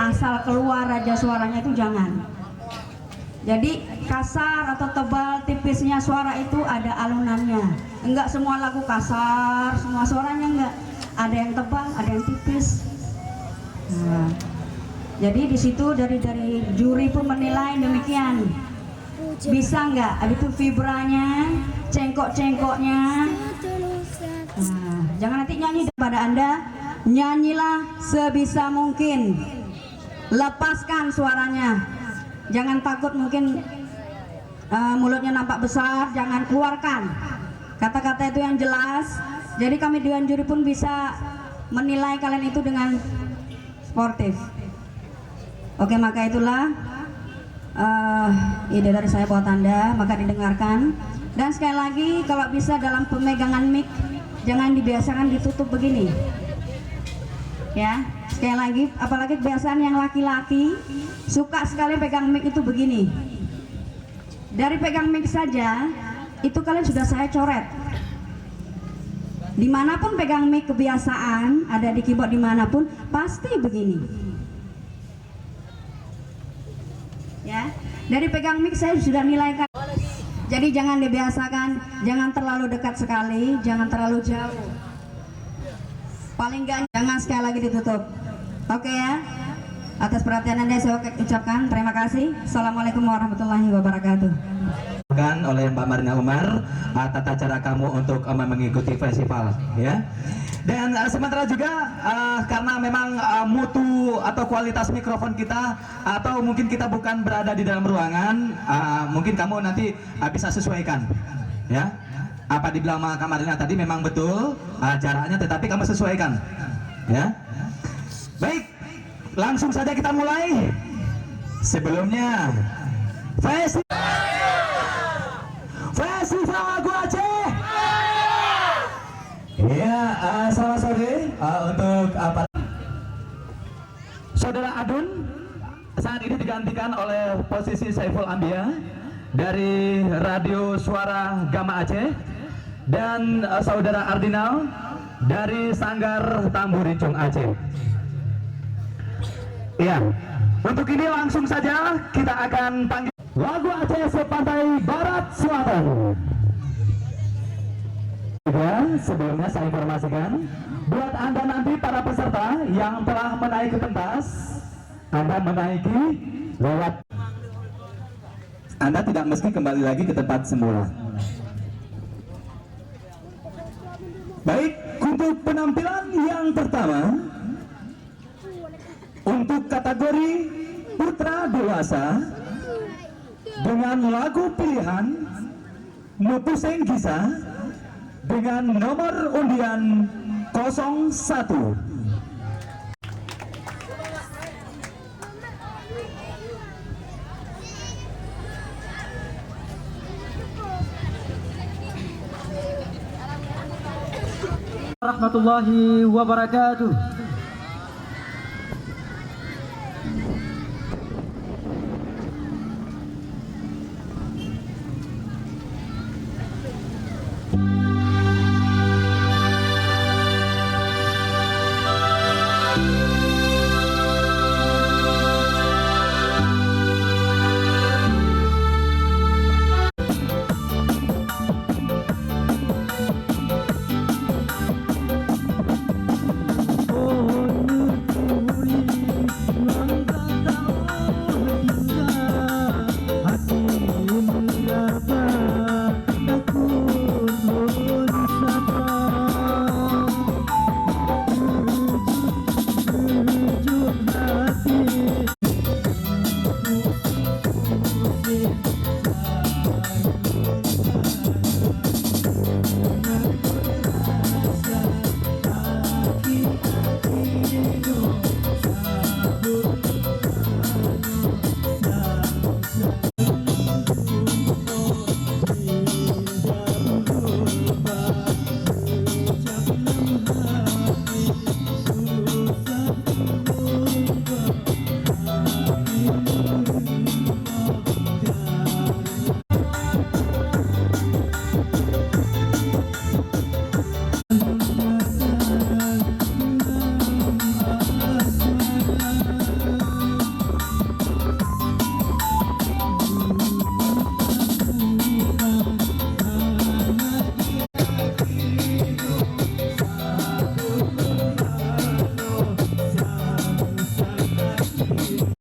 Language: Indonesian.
asal keluar aja suaranya itu jangan. Jadi kasar atau tebal tipisnya suara itu ada alunannya. Enggak semua lagu kasar, semua suaranya enggak. Ada yang tebal, ada yang tipis. Nah, jadi di situ dari juri pun menilai demikian. Bisa enggak? Ada itu vibranya, cengkok-cengkoknya. Nah, jangan nanti nyanyi pada Anda. Nyanyilah sebisa mungkin. Lepaskan suaranya. Jangan takut mungkin mulutnya nampak besar, jangan keluarkan kata-kata itu yang jelas. Jadi kami Dewan Juri pun bisa menilai kalian itu dengan sportif. Oke, maka itulah ide dari saya buat Anda, maka didengarkan. Dan sekali lagi kalau bisa dalam pemegangan mic jangan dibiasakan ditutup begini. Ya, sekali lagi, apalagi kebiasaan yang laki-laki suka sekali pegang mic itu begini. Dari pegang mic saja itu kalian sudah saya coret. Dimanapun pegang mic kebiasaan, ada di keyboard dimanapun pasti begini. Ya, dari pegang mic saya sudah nilaikan. Jadi jangan dibiasakan, jangan terlalu dekat sekali, jangan terlalu jauh. Paling enggak jangan sekali lagi ditutup. Oke ya. Atas perhatian Anda saya ucapkan terima kasih. Assalamualaikum warahmatullahi wabarakatuh. Oleh Mbak Marina Umar tata cara kamu untuk mengikuti festival ya. Dan sementara juga karena memang mutu atau kualitas mikrofon kita atau mungkin kita bukan berada di dalam ruangan, mungkin kamu nanti bisa sesuaikan ya. Apa dibilang sama Kak Marina tadi memang betul jaraknya, tetapi kamu sesuaikan ya. Baik, langsung saja kita mulai. Sebelumnya Festival Lagu Aceh. Ya, selamat sore untuk Saudara Adun saat ini digantikan oleh posisi Saiful Ambia dari Radio Suara Gama Aceh dan Saudara Ardinal dari Sanggar Tamburincung Aceh. Ya, untuk ini langsung saja kita akan panggil Lagu Aceh Sepantai Barat Selatan. Sebelumnya saya informasikan buat Anda nanti para peserta yang telah menaiki pentas, Anda menaiki lewat, Anda tidak mesti kembali lagi ke tempat semula. Baik, untuk penampilan yang pertama untuk kategori putra dewasa dengan lagu pilihan Mupuseng Gisa dengan nomor undian 01. Warahmatullahi wabarakatuh.